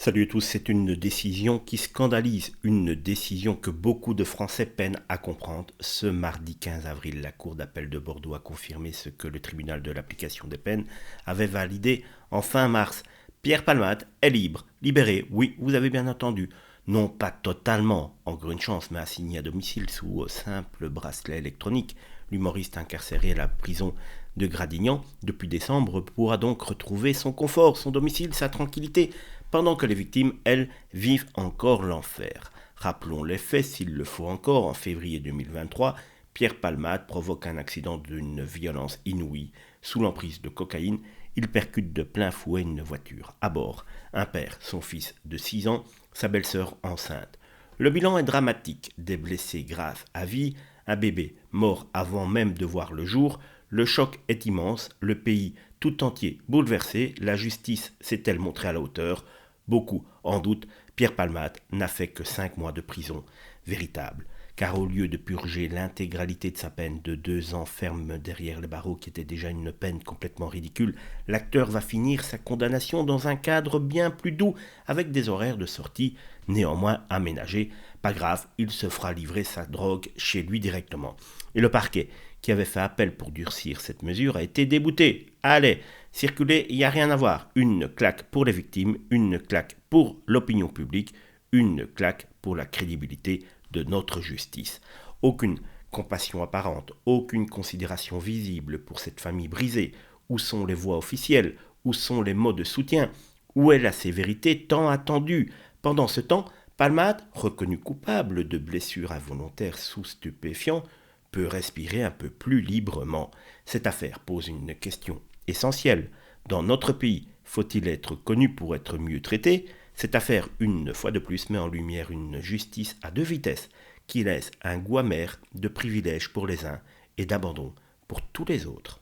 Salut à tous, c'est une décision qui scandalise, une décision que beaucoup de Français peinent à comprendre. Ce mardi 15 avril, la Cour d'appel de Bordeaux a confirmé ce que le tribunal de l'application des peines avait validé en fin mars. Pierre Palmade est libre, libéré, oui, vous avez bien entendu. Non pas totalement, encore une chance, mais assigné à domicile sous simple bracelet électronique. L'humoriste incarcéré à la prison de Gradignan depuis décembre pourra donc retrouver son confort, son domicile, sa tranquillité, pendant que les victimes, elles, vivent encore l'enfer. Rappelons les faits, s'il le faut encore, en février 2023, Pierre Palmade provoque un accident d'une violence inouïe. Sous l'emprise de cocaïne, il percute de plein fouet une voiture. À bord, un père, son fils de 6 ans, sa belle-sœur enceinte. Le bilan est dramatique, des blessés graves à vie, un bébé mort avant même de voir le jour. Le choc est immense, le pays tout entier bouleversé, la justice s'est-elle montrée à la hauteur? Beaucoup en doutent, Pierre Palmade n'a fait que 5 mois de prison véritable. Car au lieu de purger l'intégralité de sa peine de 2 ans ferme derrière les barreaux, qui était déjà une peine complètement ridicule, l'acteur va finir sa condamnation dans un cadre bien plus doux, avec des horaires de sortie néanmoins aménagés. Pas grave, il se fera livrer sa drogue chez lui directement. Et le parquet, qui avait fait appel pour durcir cette mesure, a été débouté. Allez, circuler, il n'y a rien à voir. Une claque pour les victimes, une claque pour l'opinion publique, une claque pour la crédibilité de notre justice. Aucune compassion apparente, aucune considération visible pour cette famille brisée. Où sont les voix officielles? Où sont les mots de soutien? Où est la sévérité tant attendue? Pendant ce temps, Palmade, reconnu coupable de blessures involontaires sous stupéfiants, peut respirer un peu plus librement. Cette affaire pose une question essentielle. Dans notre pays, faut-il être connu pour être mieux traité? Cette affaire, une fois de plus, met en lumière une justice à deux vitesses qui laisse un goût amer de privilèges pour les uns et d'abandon pour tous les autres.